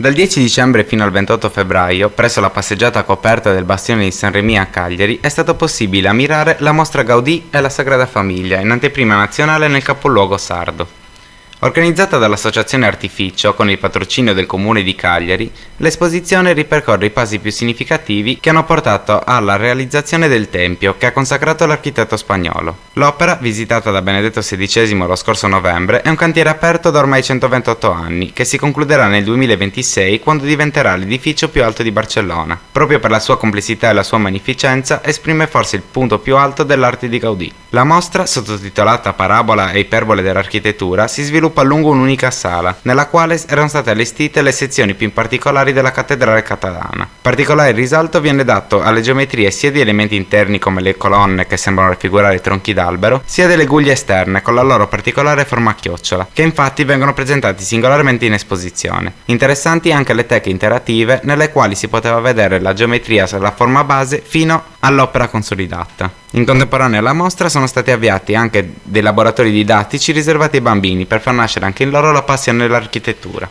Dal 10 dicembre fino al 28 febbraio, presso la passeggiata coperta del bastione di San Remi a Cagliari, è stato possibile ammirare la mostra Gaudì e la Sagrada Famiglia in anteprima nazionale nel capoluogo sardo. Organizzata dall'Associazione Artificio con il patrocinio del Comune di Cagliari, l'esposizione ripercorre i passi più significativi che hanno portato alla realizzazione del tempio che ha consacrato l'architetto spagnolo. L'opera, visitata da Benedetto XVI lo scorso novembre, è un cantiere aperto da ormai 128 anni, che si concluderà nel 2026 quando diventerà l'edificio più alto di Barcellona. Proprio per la sua complessità e la sua magnificenza, esprime forse il punto più alto dell'arte di Gaudì. La mostra, sottotitolata Parabola e iperbole dell'architettura, si sviluppa lungo un'unica sala, nella quale erano state allestite le sezioni più particolari della cattedrale catalana. Particolare risalto viene dato alle geometrie sia di elementi interni come le colonne che sembrano raffigurare tronchi d'albero, sia delle guglie esterne con la loro particolare forma a chiocciola, che infatti vengono presentati singolarmente in esposizione. Interessanti anche le teche interattive nelle quali si poteva vedere la geometria sulla forma base fino all'opera consolidata. In contemporanea alla mostra sono stati avviati anche dei laboratori didattici riservati ai bambini per far nascere anche in loro la passione dell'architettura.